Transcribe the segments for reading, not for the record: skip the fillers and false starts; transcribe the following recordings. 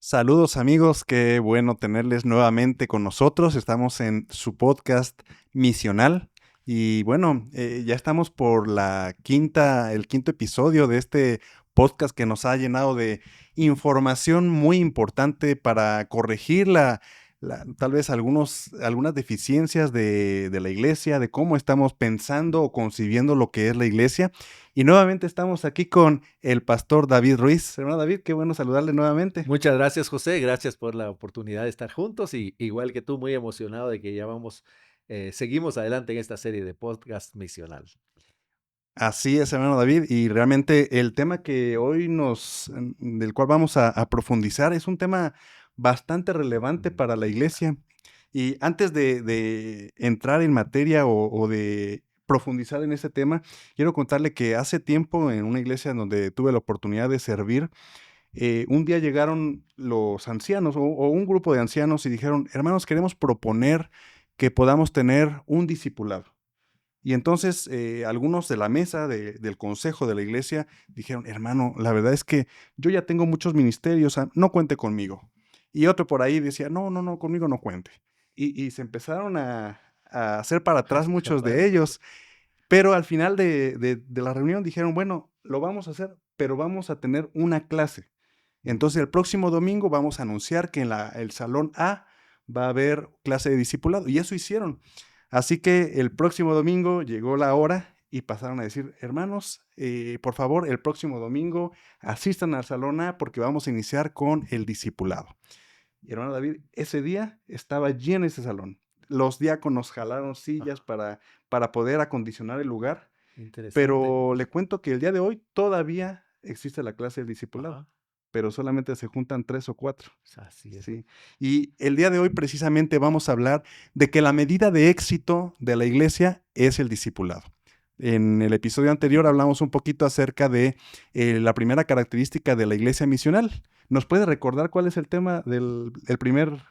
Saludos amigos, qué bueno tenerles nuevamente con nosotros. Estamos en su podcast misional y bueno, ya estamos por el quinto episodio de este podcast que nos ha llenado de información muy importante para corregir tal vez algunas deficiencias de la iglesia, de cómo estamos pensando o concibiendo lo que es la iglesia. Y nuevamente estamos aquí con el pastor David Ruiz. Hermano David, qué bueno saludarle nuevamente. Muchas gracias, José. Gracias por la oportunidad de estar juntos y igual que tú, muy emocionado de que ya seguimos adelante en esta serie de podcast misional. Así es, hermano David, y realmente el tema que hoy del cual vamos a profundizar es un tema bastante relevante Ujú. para la iglesia. Y antes de entrar en materia o de profundizar en ese tema, quiero contarle que hace tiempo en una iglesia donde tuve la oportunidad de servir, un día llegaron los ancianos o un grupo de ancianos y dijeron, hermanos, queremos proponer que podamos tener un discipulado. Y entonces algunos de la mesa del consejo de la iglesia dijeron, hermano, la verdad es que yo ya tengo muchos ministerios, no cuente conmigo. Y otro por ahí decía, no, no, no, conmigo no cuente. Y se empezaron a hacer para atrás muchos de Vale. ellos, pero al final de la reunión dijeron, bueno, lo vamos a hacer, pero vamos a tener una clase. Entonces el próximo domingo vamos a anunciar que en el salón A va a haber clase de discipulado. Y eso hicieron. Así que el próximo domingo llegó la hora y pasaron a decir, hermanos, por favor, el próximo domingo asistan al salón A porque vamos a iniciar con el discipulado. Y hermano David, ese día estaba lleno ese salón. Los diáconos jalaron sillas Ah, para poder acondicionar el lugar, interesante. pero le cuento que el día de hoy todavía existe la clase del discipulado, Ajá, pero solamente se juntan 3 o 4. así es. Sí. Y el día de hoy precisamente vamos a hablar de que la medida de éxito de la iglesia es el discipulado. En el episodio anterior hablamos un poquito acerca de la primera característica de la iglesia misional. ¿Nos puede recordar cuál es el tema el primer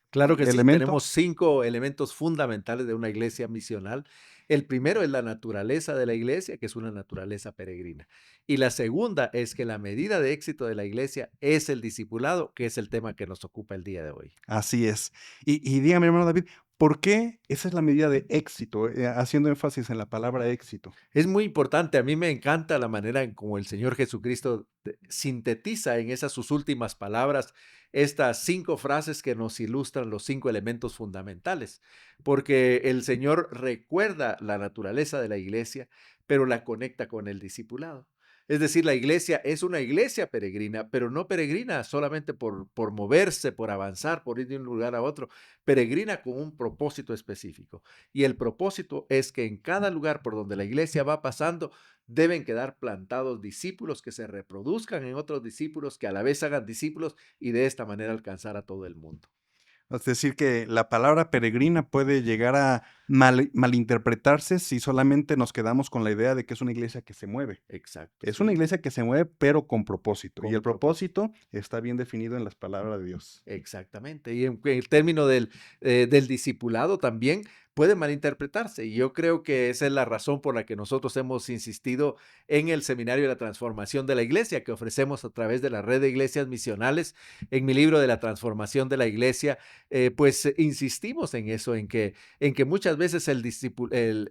Claro que sí, elemento? tenemos 5 elementos fundamentales de una iglesia misional. El primero es la naturaleza de la iglesia, que es una naturaleza peregrina. Y la segunda es que la medida de éxito de la iglesia es el discipulado, que es el tema que nos ocupa el día de hoy. Así es. Y dígame, hermano David, ¿por qué esa es la medida de éxito? Haciendo énfasis en la palabra éxito. Es muy importante, a mí me encanta la manera en como el Señor Jesucristo sintetiza en esas sus últimas palabras estas 5 frases que nos ilustran los 5 elementos fundamentales, porque el Señor recuerda la naturaleza de la iglesia, pero la conecta con el discipulado. Es decir, la iglesia es una iglesia peregrina, pero no peregrina solamente por moverse, por avanzar, por ir de un lugar a otro, peregrina con un propósito específico. Y el propósito es que en cada lugar por donde la iglesia va pasando, deben quedar plantados discípulos que se reproduzcan en otros discípulos, que a la vez hagan discípulos y de esta manera alcanzar a todo el mundo. Es decir, que la palabra peregrina puede llegar a malinterpretarse si solamente nos quedamos con la idea de que es una iglesia que se mueve. Exacto, Es una sí, iglesia que se mueve, pero con propósito. Y con el propósito. propósito está bien definido en las palabras de Dios. Exactamente. Y en el término del discipulado también puede malinterpretarse. Y yo creo que esa es la razón por la que nosotros hemos insistido en el Seminario de la Transformación de la Iglesia que ofrecemos a través de la red de iglesias misionales. En mi libro de la transformación de la Iglesia, insistimos en eso, en que muchas veces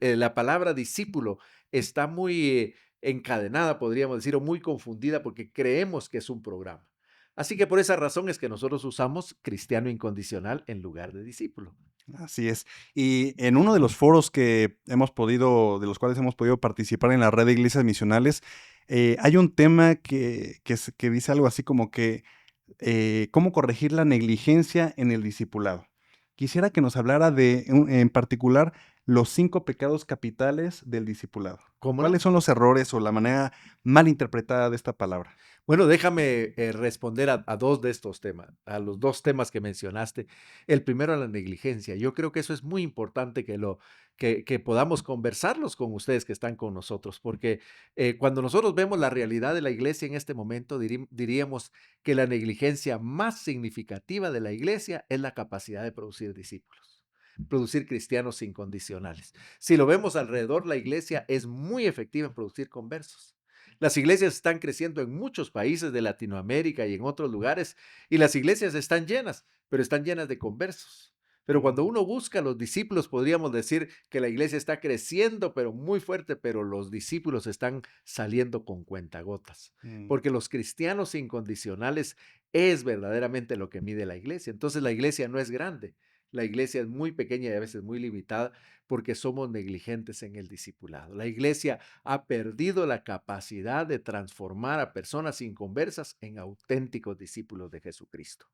la palabra discípulo está muy encadenada, podríamos decir, o muy confundida porque creemos que es un programa. Así que por esa razón es que nosotros usamos cristiano incondicional en lugar de discípulo. Así es. Y en uno de los foros de los cuales hemos podido participar en la red de iglesias misionales, hay un tema que dice algo así como que cómo corregir la negligencia en el discipulado. Quisiera que nos hablara en particular, los 5 pecados capitales del discipulado. ¿Cómo ¿Cuáles no? son los errores o la manera mal interpretada de esta palabra? Bueno, déjame responder a dos de estos temas, a los dos temas que mencionaste. El primero, la negligencia. Yo creo que eso es muy importante que podamos conversarlos con ustedes que están con nosotros, porque cuando nosotros vemos la realidad de la iglesia en este momento, diríamos que la negligencia más significativa de la iglesia es la capacidad de producir discípulos, producir cristianos incondicionales. Si lo vemos alrededor, la iglesia es muy efectiva en producir conversos. Las iglesias están creciendo en muchos países de Latinoamérica y en otros lugares, y las iglesias están llenas, pero están llenas de conversos. Pero cuando Mm, uno busca a los discípulos, podríamos decir que la iglesia está creciendo, pero muy fuerte, pero los discípulos están saliendo con cuentagotas, mm. porque los cristianos incondicionales es verdaderamente lo que mide la iglesia. Entonces la iglesia no es grande, la iglesia es muy pequeña y a veces muy limitada porque somos negligentes en el discipulado. La iglesia ha perdido la capacidad de transformar a personas inconversas en auténticos discípulos de Jesucristo.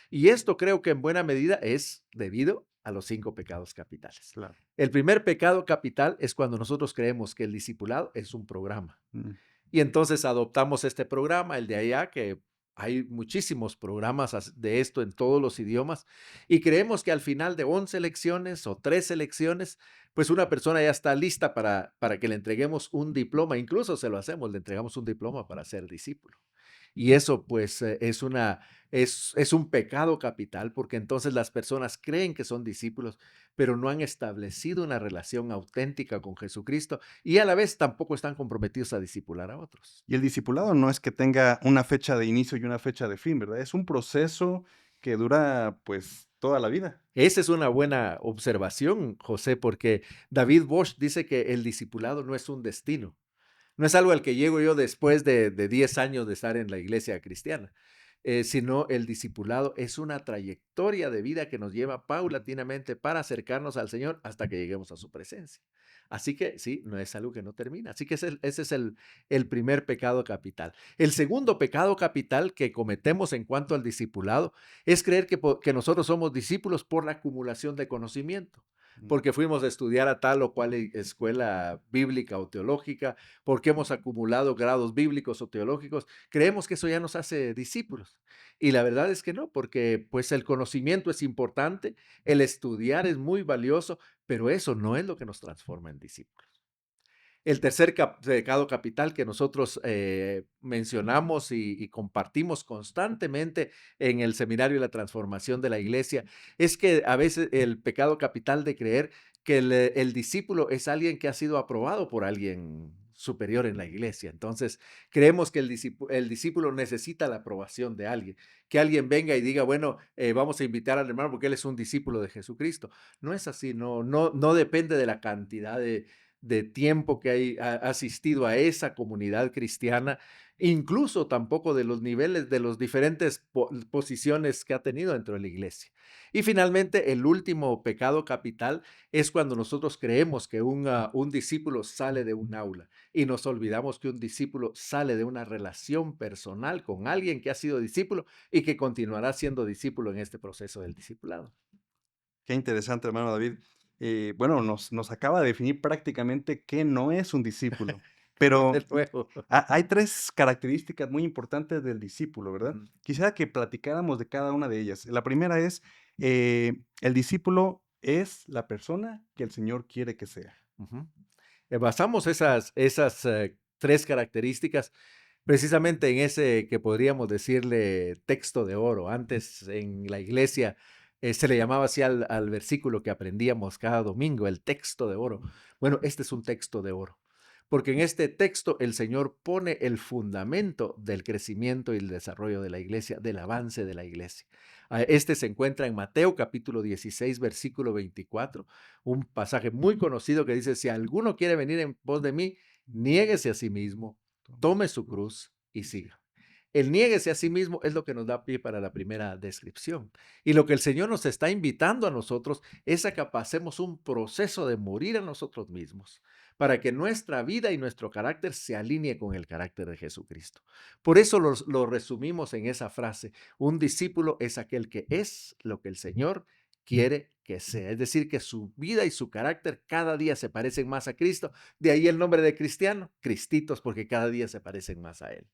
Y esto creo que en buena medida es debido a los 5 pecados capitales. Claro. El primer pecado capital es cuando nosotros creemos que el discipulado es un programa. Mm. Y entonces adoptamos este programa, el de allá, que hay muchísimos programas de esto en todos los idiomas, y creemos que al final de 11 lecciones o 13 lecciones, pues una persona ya está lista para que le entreguemos un diploma, incluso se lo hacemos, le entregamos un diploma para ser discípulo. Y eso pues es un pecado capital porque entonces las personas creen que son discípulos, pero no han establecido una relación auténtica con Jesucristo y a la vez tampoco están comprometidos a discipular a otros. Y el discipulado no es que tenga una fecha de inicio y una fecha de fin, ¿verdad? Es un proceso que dura, pues, toda la vida. Esa es una buena observación, José, porque David Bosch dice que el discipulado no es un destino, no es algo al que llego yo después de 10 años de estar en la iglesia cristiana, sino el discipulado es una trayectoria de vida que nos lleva paulatinamente para acercarnos al Señor hasta que lleguemos a su presencia. Así que sí, no es algo que no termina. Así que ese es el primer pecado capital. El segundo pecado capital que cometemos en cuanto al discipulado es creer que nosotros somos discípulos por la acumulación de conocimiento, Mm. porque fuimos a estudiar a tal o cual escuela bíblica o teológica, porque hemos acumulado grados bíblicos o teológicos, creemos que eso ya nos hace discípulos. Y la verdad es que no, porque pues el conocimiento es importante, el estudiar es muy valioso, pero eso no es lo que nos transforma en discípulos. El tercer pecado capital que nosotros mencionamos y compartimos constantemente en el Seminario de la Transformación de la Iglesia es que a veces el pecado capital de creer que el discípulo es alguien que ha sido aprobado por alguien superior en la iglesia. Entonces, creemos que el discípulo necesita la aprobación de alguien, que alguien venga y diga, bueno, vamos a invitar al hermano porque él es un discípulo de Jesucristo. No es así, no depende de la cantidad de tiempo que ha asistido a esa comunidad cristiana, incluso tampoco de los niveles, de las diferentes posiciones que ha tenido dentro de la iglesia. Y finalmente, el último pecado capital es cuando nosotros creemos que un discípulo sale de un aula y nos olvidamos que un discípulo sale de una relación personal con alguien que ha sido discípulo y que continuará siendo discípulo en este proceso del discipulado. Qué interesante, hermano David. Bueno, nos acaba de definir prácticamente qué no es un discípulo, De pero nuevo. hay 3 características muy importantes del discípulo, ¿verdad? Ujú, Quisiera que platicáramos de cada una de ellas. La primera es, el discípulo es la persona que el Señor quiere que sea. ujú. Basamos esas 3 características precisamente en ese que podríamos decirle texto de oro. Antes en la iglesia se le llamaba así al versículo que aprendíamos cada domingo, el texto de oro. Bueno, este es un texto de oro, porque en este texto el Señor pone el fundamento del crecimiento y el desarrollo de la iglesia, del avance de la iglesia. Este se encuentra en Mateo capítulo 16, versículo 24, un pasaje muy conocido que dice, si alguno quiere venir en pos de mí, niéguese a sí mismo, tome su cruz y siga. El niéguese a sí mismo es lo que nos da pie para la primera descripción. Y lo que el Señor nos está invitando a nosotros es a que pasemos un proceso de morir a nosotros mismos, para que nuestra vida y nuestro carácter se alinee con el carácter de Jesucristo. Por eso lo resumimos en esa frase, un discípulo es aquel que es lo que el Señor quiere que sea. Es decir, que su vida y su carácter cada día se parecen más a Cristo. De ahí el nombre de cristiano, cristitos, porque cada día se parecen más a Él.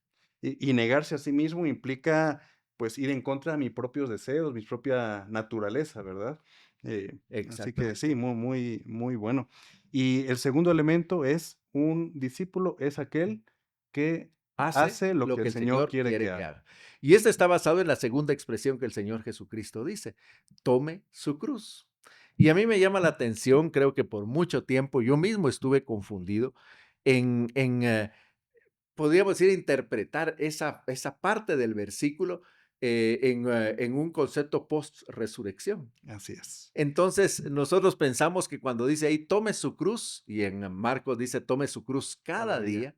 Y negarse a sí mismo implica, pues, ir en contra de mis propios deseos, mi propia naturaleza, ¿verdad? Así que Exactamente. sí, muy bueno. Y el segundo elemento es, un discípulo es aquel que Hace hace lo lo que que el el Señor Señor quiere que quiere que haga. haga. Y este está basado en la segunda expresión que el Señor Jesucristo dice, tome su cruz. Y a mí me llama la atención, creo que por mucho tiempo yo mismo estuve confundido en podríamos decir, interpretar esa parte del versículo en un concepto post-resurrección. Así es. Entonces, nosotros pensamos que cuando dice ahí, tome su cruz, y en Marcos dice, tome su cruz Cada cada día. día,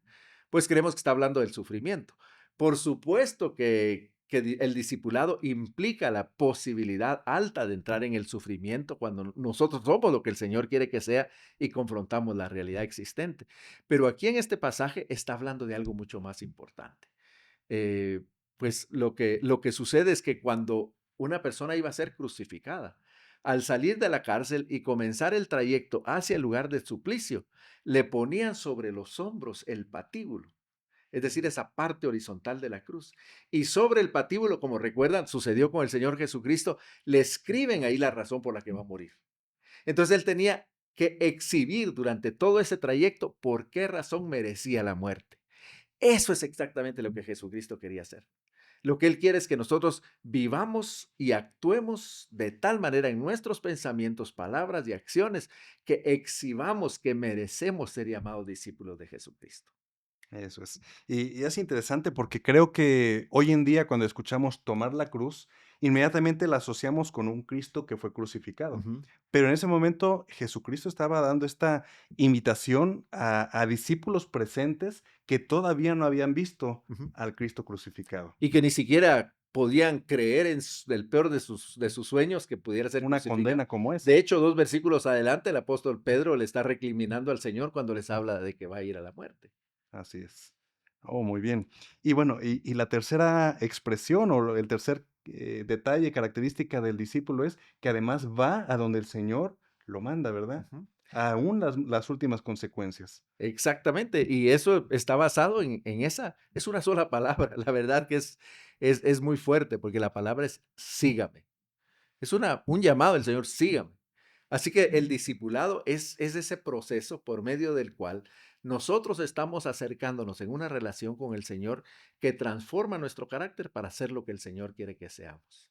pues creemos que está hablando del sufrimiento. Por supuesto que el discipulado implica la posibilidad alta de entrar en el sufrimiento cuando nosotros somos lo que el Señor quiere que sea y confrontamos la realidad existente. Pero aquí en este pasaje está hablando de algo mucho más importante. Eh, pues lo que sucede es que cuando una persona iba a ser crucificada, al salir de la cárcel y comenzar el trayecto hacia el lugar de suplicio, le ponían sobre los hombros el patíbulo, es decir, esa parte horizontal de la cruz. Y sobre el patíbulo, como recuerdan, sucedió con el Señor Jesucristo, le escriben ahí la razón por la que va a morir. Entonces él tenía que exhibir durante todo ese trayecto por qué razón merecía la muerte. Eso es exactamente lo que Jesucristo quería hacer. Lo que Él quiere es que nosotros vivamos y actuemos de tal manera en nuestros pensamientos, palabras y acciones que exhibamos que merecemos ser llamados discípulos de Jesucristo. Eso es. Y es interesante porque creo que hoy en día cuando escuchamos tomar la cruz, inmediatamente la asociamos con un Cristo que fue crucificado. Ujú, Pero en ese momento Jesucristo estaba dando esta invitación a discípulos presentes que todavía no habían visto ujú. al Cristo crucificado. Y que ni siquiera podían creer en el peor de sus sueños que pudiera ser Una crucificado. condena como De esa. hecho, 2 versículos adelante, el apóstol Pedro le está recriminando al Señor cuando les habla de que va a ir a la muerte. Así es. Oh, muy bien. Y bueno, y la tercera expresión o el tercer detalle, característica del discípulo es que además va a donde el Señor lo manda, ¿verdad? Ujú. Aún las últimas consecuencias. Exactamente, y eso está basado en esa, es una sola palabra, la verdad que es muy fuerte, porque la palabra es sígame. Es un llamado del Señor, sígame. Así que el discipulado es ese proceso por medio del cual nosotros estamos acercándonos en una relación con el Señor que transforma nuestro carácter para ser lo que el Señor quiere que seamos.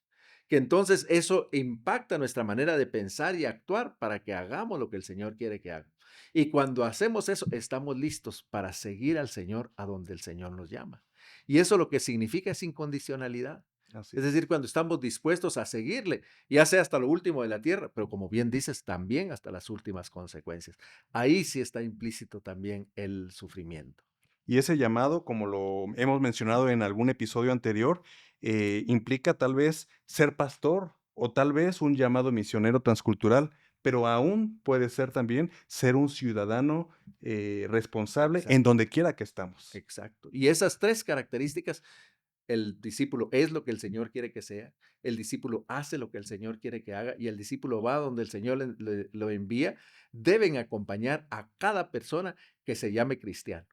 Que entonces eso impacta nuestra manera de pensar y actuar para que hagamos lo que el Señor quiere que haga. Y cuando hacemos eso, estamos listos para seguir al Señor a donde el Señor nos llama. Y eso lo que significa es incondicionalidad. Así Es es. decir, cuando estamos dispuestos a seguirle, ya sea hasta lo último de la tierra, pero como bien dices, también hasta las últimas consecuencias. Ahí sí está implícito también el sufrimiento. Y ese llamado, como lo hemos mencionado en algún episodio anterior, implica tal vez ser pastor o tal vez un llamado misionero transcultural, pero aún puede ser también ser un ciudadano responsable en Exacto, donde quiera que estamos. exacto. Y esas tres características, el discípulo es lo que el Señor quiere que sea, el discípulo hace lo que el Señor quiere que haga y el discípulo va donde el Señor lo envía, deben acompañar a cada persona que se llame cristiano.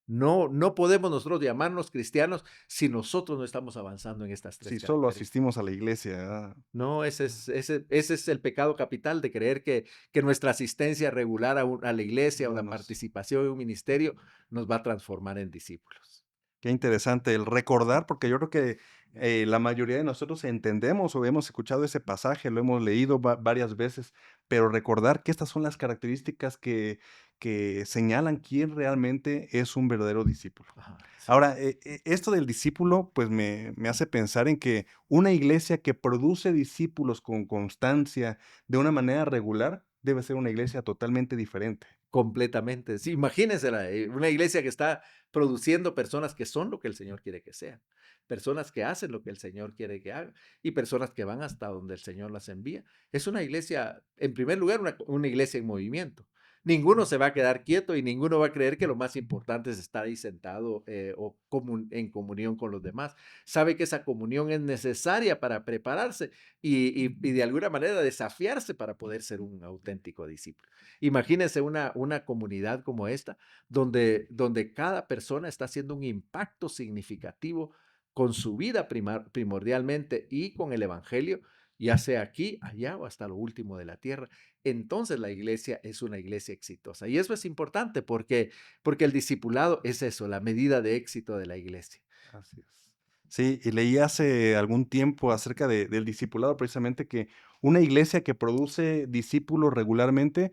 No podemos nosotros llamarnos cristianos si nosotros no estamos avanzando en estas tres Si solo características. asistimos a la iglesia, No, ese es el pecado capital de creer que nuestra asistencia regular a la iglesia o no la nos. participación en un ministerio nos va a transformar en discípulos. Qué interesante el recordar, porque yo creo que la mayoría de nosotros entendemos o hemos escuchado ese pasaje, lo hemos leído varias veces, pero recordar que estas son las características que señalan quién realmente es un verdadero discípulo. Ajá, sí. Ahora, esto del discípulo, pues me hace pensar en que una iglesia que produce discípulos con constancia de una manera regular debe ser una iglesia totalmente diferente. Completamente. Sí, imagínense una iglesia que está produciendo personas que son lo que el Señor quiere que sean, personas que hacen lo que el Señor quiere que hagan y personas que van hasta donde el Señor las envía. Es una iglesia, en primer lugar, una iglesia en movimiento. Ninguno se va a quedar quieto y ninguno va a creer que lo más importante es estar ahí sentado o en comunión con los demás. Sabe que esa comunión es necesaria para prepararse y de alguna manera desafiarse para poder ser un auténtico discípulo. Imagínense una comunidad como esta, donde cada persona está haciendo un impacto significativo con su vida primordialmente y con el Evangelio, ya sea aquí, allá o hasta lo último de la tierra. Entonces la iglesia es una iglesia exitosa. Y eso es importante porque el discipulado es eso, la medida de éxito de la iglesia. Así es. Sí, y leí hace algún tiempo acerca del discipulado, precisamente que una iglesia que produce discípulos regularmente,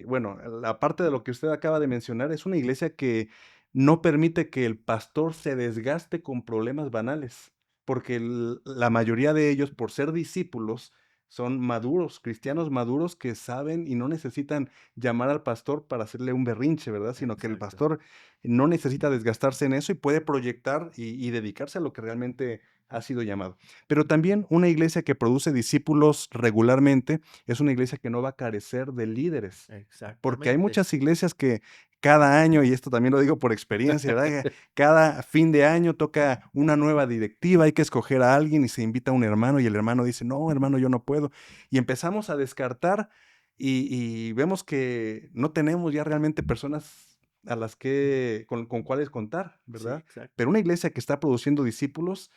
bueno, la parte de lo que usted acaba de mencionar, es una iglesia que no permite que el pastor se desgaste con problemas banales, porque la mayoría de ellos, por ser discípulos, son maduros, cristianos maduros que saben y no necesitan llamar al pastor para hacerle un berrinche, ¿verdad? Sino que el Exacto. pastor no necesita desgastarse en eso y puede proyectar y dedicarse a lo que realmente ha sido llamado. Pero también una iglesia que produce discípulos regularmente es una iglesia que no va a carecer de líderes, porque hay Exactamente. muchas iglesias que cada año, y esto también lo digo por experiencia, ¿verdad? Cada fin de año toca una nueva directiva, hay que escoger a alguien y se invita a un hermano y el hermano dice, no, hermano, yo no puedo. Y empezamos a descartar y vemos que no tenemos ya realmente personas a las que, con cuáles contar, Sí, ¿verdad? exacto. Pero una iglesia que está produciendo discípulos,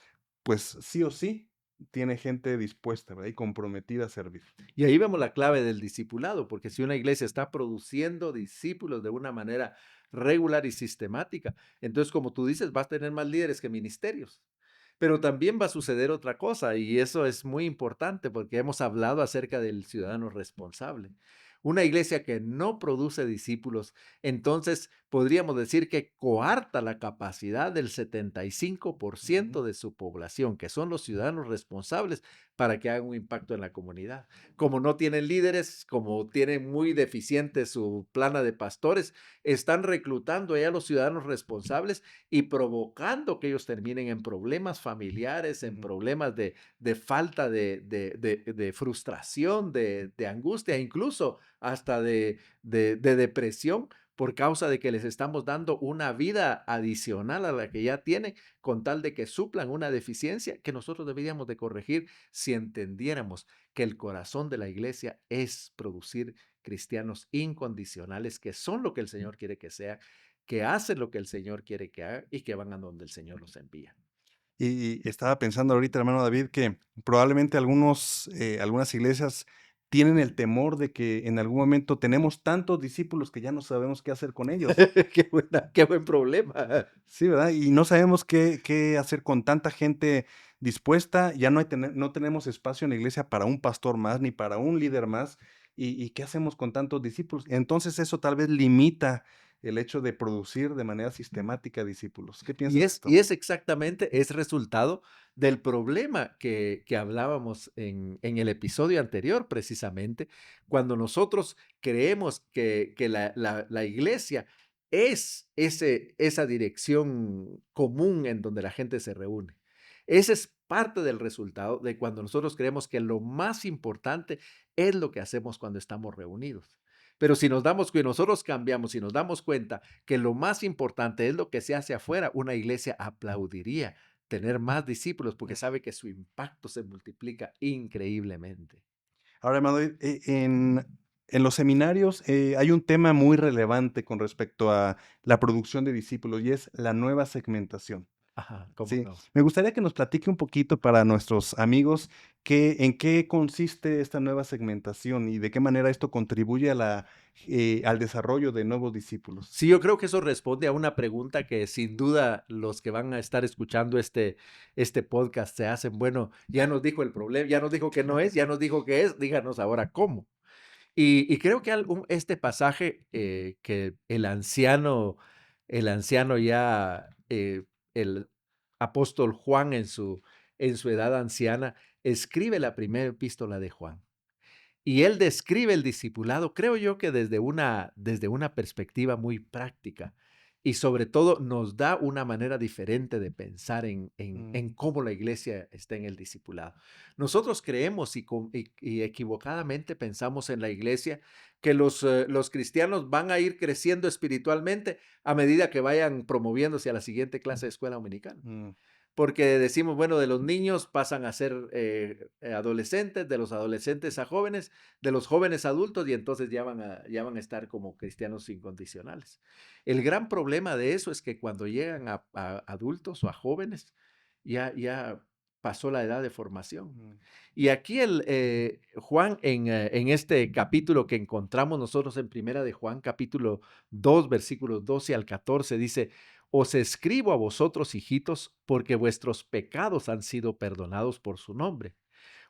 pues sí o sí tiene gente dispuesta, ¿verdad? Y comprometida a servir. Y ahí vemos la clave del discipulado, porque si una iglesia está produciendo discípulos de una manera regular y sistemática, entonces, como tú dices, vas a tener más líderes que ministerios. Pero también va a suceder otra cosa, y eso es muy importante porque hemos hablado acerca del ciudadano responsable. Una iglesia que no produce discípulos, entonces podríamos decir que coarta la capacidad del Ujú. 75% de su población, que son los ciudadanos responsables, para que hagan un impacto en la comunidad. Como no tienen líderes, como tienen muy deficiente su plana de pastores, están reclutando ya a los ciudadanos responsables y provocando que ellos terminen en problemas familiares, en Ujú. problemas de falta de frustración, de angustia, incluso hasta de depresión por causa de que les estamos dando una vida adicional a la que ya tienen, con tal de que suplan una deficiencia que nosotros deberíamos de corregir si entendiéramos que el corazón de la iglesia es producir cristianos incondicionales, que son lo que el Señor quiere que sean, que hacen lo que el Señor quiere que hagan y que van a donde el Señor los envía. Y estaba pensando ahorita, hermano David, que probablemente algunas iglesias tienen el temor de que en algún momento tenemos tantos discípulos que ya no sabemos qué hacer con ellos. Qué buen problema. Sí, ¿verdad? Y no sabemos qué hacer con tanta gente dispuesta. Ya no tenemos espacio en la iglesia para un pastor más, ni para un líder más. ¿Y qué hacemos con tantos discípulos? Entonces eso tal vez limita el hecho de producir de manera sistemática discípulos. ¿Qué Y piensas de es, esto? y es exactamente, es resultado del problema que hablábamos en el episodio anterior, precisamente, cuando nosotros creemos que la iglesia es esa dirección común en donde la gente se reúne. Ese es parte del resultado de cuando nosotros creemos que lo más importante es lo que hacemos cuando estamos reunidos. Pero si nos damos que nosotros cambiamos, si nos damos cuenta que lo más importante es lo que se hace afuera, una iglesia aplaudiría tener más discípulos porque sabe que su impacto se multiplica increíblemente. Ahora, hermano, en los seminarios hay un tema muy relevante con respecto a la producción de discípulos y es la nueva segmentación. Ajá, ¿cómo Sí, no? me gustaría que nos platique un poquito para nuestros amigos en qué consiste esta nueva segmentación y de qué manera esto contribuye al desarrollo de nuevos discípulos. Sí, yo creo que eso responde a una pregunta que sin duda los que van a estar escuchando este podcast se hacen. Bueno, ya nos dijo el problema, ya nos dijo que no es, ya nos dijo que es, díganos ahora cómo. Y creo que este pasaje que el anciano ya, el apóstol Juan en su edad anciana, escribe la primera epístola de Juan. Y él describe el discipulado, creo yo que desde una perspectiva muy práctica y sobre todo nos da una manera diferente de pensar Mm, en cómo la iglesia está en el discipulado. Nosotros creemos y equivocadamente pensamos en la iglesia que los cristianos van a ir creciendo espiritualmente a medida que vayan promoviéndose a la siguiente clase de escuela dominical. mm, Porque decimos, bueno, de los niños pasan a ser adolescentes, de los adolescentes a jóvenes, de los jóvenes a adultos y entonces ya van a estar como cristianos incondicionales. El gran problema de eso es que cuando llegan a adultos o a jóvenes, ya pasó la edad de formación. mm. Y aquí Juan, en este capítulo que encontramos nosotros en Primera de Juan, capítulo 2 versículos 12 al 14 dice, os escribo a vosotros, hijitos, porque vuestros pecados han sido perdonados por su nombre.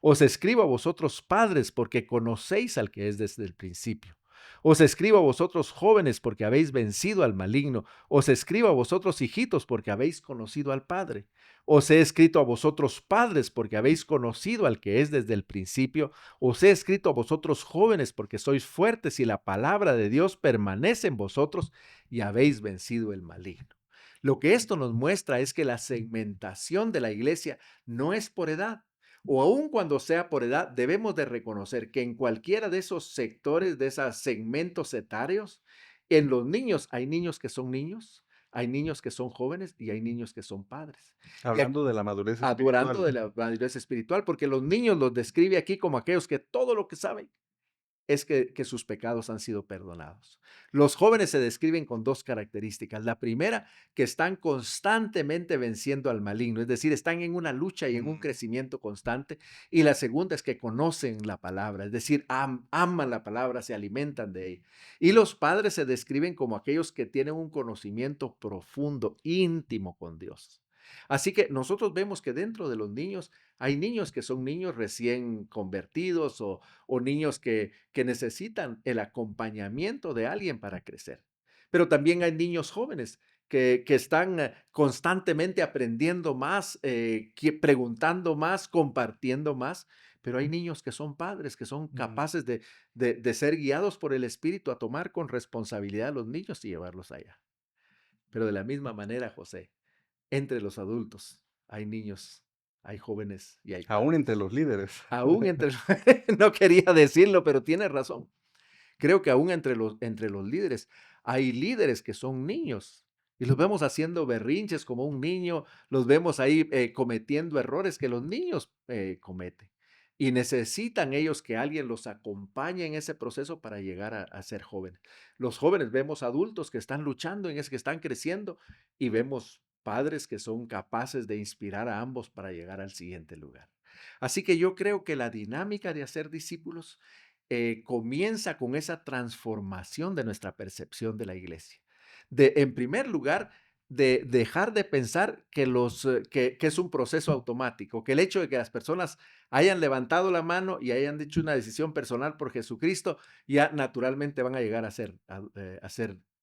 Os escribo a vosotros, padres, porque conocéis al que es desde el principio. Os escribo a vosotros jóvenes porque habéis vencido al maligno. Os escribo a vosotros hijitos porque habéis conocido al Padre. Os he escrito a vosotros padres porque habéis conocido al que es desde el principio. Os he escrito a vosotros jóvenes porque sois fuertes y la palabra de Dios permanece en vosotros y habéis vencido el maligno. Lo que esto nos muestra es que la segmentación de la iglesia no es por edad, o aun cuando sea por edad, debemos de reconocer que en cualquiera de esos sectores, de esos segmentos etarios, en los niños hay niños que son niños, hay niños que son jóvenes y hay niños que son padres. Y Hablando de la madurez adorando espiritual. de la madurez espiritual, porque los niños los describe aquí como aquellos que todo lo que saben es que sus pecados han sido perdonados. Los jóvenes se describen con dos características. La primera, que están constantemente venciendo al maligno, es decir, están en una lucha y en un Mm, crecimiento constante. Y la segunda es que conocen la palabra, es decir, aman la palabra, se alimentan de ella. Y los padres se describen como aquellos que tienen un conocimiento profundo, íntimo con Dios. Así que nosotros vemos que dentro de los niños hay niños que son niños recién convertidos o niños que necesitan el acompañamiento de alguien para crecer. Pero también hay niños jóvenes que están constantemente aprendiendo más, preguntando más, compartiendo más. Pero hay niños que son padres, que son mm. capaces de ser guiados por el Espíritu a tomar con responsabilidad a los niños y llevarlos allá. Pero de la misma manera, José, entre los adultos hay niños, hay jóvenes y hay Aún entre padres. los líderes. Aún entre no quería decirlo, pero tiene razón. Creo que aún entre los líderes hay líderes que son niños y los vemos haciendo berrinches como un niño, los vemos ahí cometiendo errores que los niños cometen. Y necesitan ellos que alguien los acompañe en ese proceso para llegar a ser jóvenes. Los jóvenes vemos adultos que están luchando en eso, que están creciendo y vemos padres que son capaces de inspirar a ambos para llegar al siguiente lugar. Así que yo creo que la dinámica de hacer discípulos comienza con esa transformación de nuestra percepción de la iglesia. En primer lugar, de dejar de pensar que es un proceso automático, que el hecho de que las personas hayan levantado la mano y hayan dicho una decisión personal por Jesucristo, ya naturalmente van a llegar a ser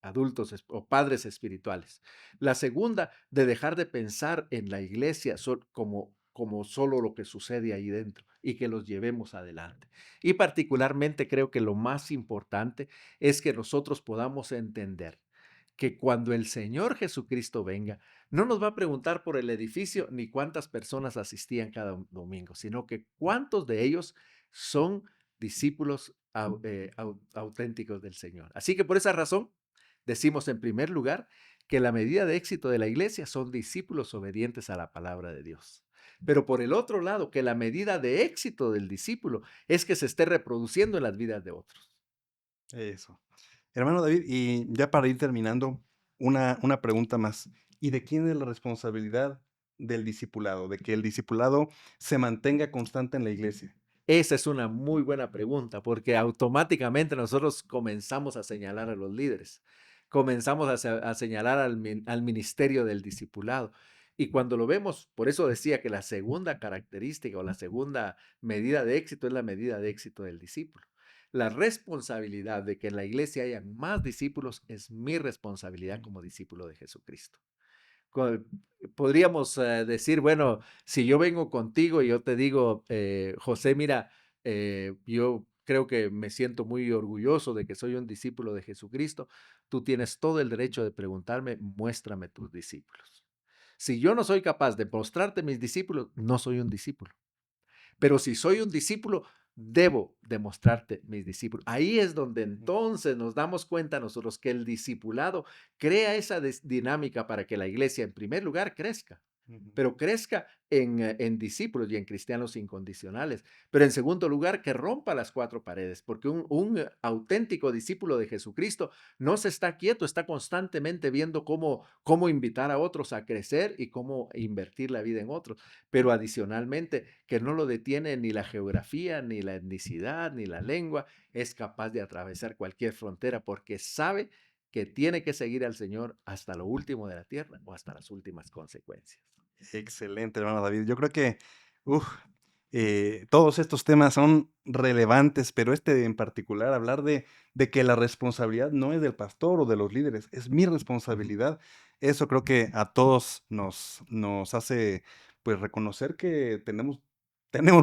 adultos o padres espirituales. La segunda, de dejar de pensar en la iglesia como solo lo que sucede ahí dentro y que los llevemos adelante. Y particularmente creo que lo más importante es que nosotros podamos entender que cuando el Señor Jesucristo venga, no nos va a preguntar por el edificio ni cuántas personas asistían cada domingo, sino que cuántos de ellos son discípulos auténticos del Señor. Así que por esa razón decimos en primer lugar que la medida de éxito de la iglesia son discípulos obedientes a la palabra de Dios. Pero por el otro lado, que la medida de éxito del discípulo es que se esté reproduciendo en las vidas de otros. Eso. Hermano David, y ya para ir terminando, una pregunta más. ¿Y de quién es la responsabilidad del discipulado? De que el discipulado se mantenga constante en la iglesia. Esa es una muy buena pregunta, porque automáticamente nosotros comenzamos a señalar a los líderes, comenzamos a señalar al ministerio del discipulado. Y cuando lo vemos, por eso decía que la segunda característica o la segunda medida de éxito es la medida de éxito del discípulo. La responsabilidad de que en la iglesia haya más discípulos es mi responsabilidad como discípulo de Jesucristo. co- Podríamos decir, bueno, si yo vengo contigo y yo te digo, José, mira, yo creo que me siento muy orgulloso de que soy un discípulo de Jesucristo, tú tienes todo el derecho de preguntarme, muéstrame tus discípulos. Si yo no soy capaz de mostrarte mis discípulos, no soy un discípulo. Pero si soy un discípulo, debo demostrarte mis discípulos. Ahí es donde Ujú, entonces nos damos cuenta nosotros que el discipulado crea esa dinámica para que la iglesia, en primer lugar, crezca, ujú. pero crezca en discípulos y en cristianos incondicionales. Pero en segundo lugar, que rompa las cuatro paredes, porque un auténtico discípulo de Jesucristo no se está quieto, está constantemente viendo cómo invitar a otros a crecer y cómo invertir la vida en otros. Pero adicionalmente, que no lo detiene ni la geografía, ni la etnicidad, ni la lengua, es capaz de atravesar cualquier frontera porque sabe que tiene que seguir al Señor hasta lo último de la tierra o hasta las últimas consecuencias. Excelente, hermano David. Yo creo que, uf, todos estos temas son relevantes, pero este en particular, hablar de que la responsabilidad no es del pastor o de los líderes, es mi Ujú. responsabilidad. Eso creo que a todos nos hace, pues, reconocer que tenemos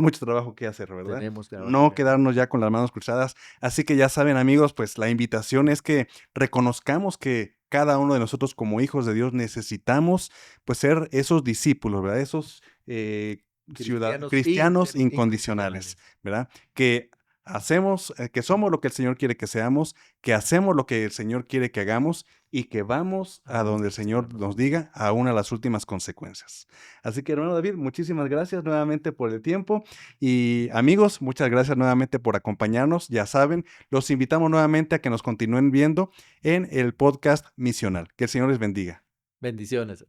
mucho trabajo que hacer, ¿verdad? Tenemos trabajo No que hacer. quedarnos ya con las manos cruzadas. Así que ya saben, amigos, pues, la invitación es que reconozcamos que cada uno de nosotros como hijos de Dios necesitamos, pues, ser esos discípulos, ¿verdad? Esos, Cristianos cristianos incondicionales, incondicionales. ¿verdad? Que hacemos, que somos lo que el Señor quiere que seamos, que hacemos lo que el Señor quiere que hagamos y que vamos A a donde donde el el Señor Señor nos nos diga. diga, aún a las últimas consecuencias. Así que, hermano David, muchísimas gracias nuevamente por el tiempo y amigos, muchas gracias nuevamente por acompañarnos. Ya saben, los invitamos nuevamente a que nos continúen viendo en el podcast misional. Que el Señor les bendiga. Bendiciones.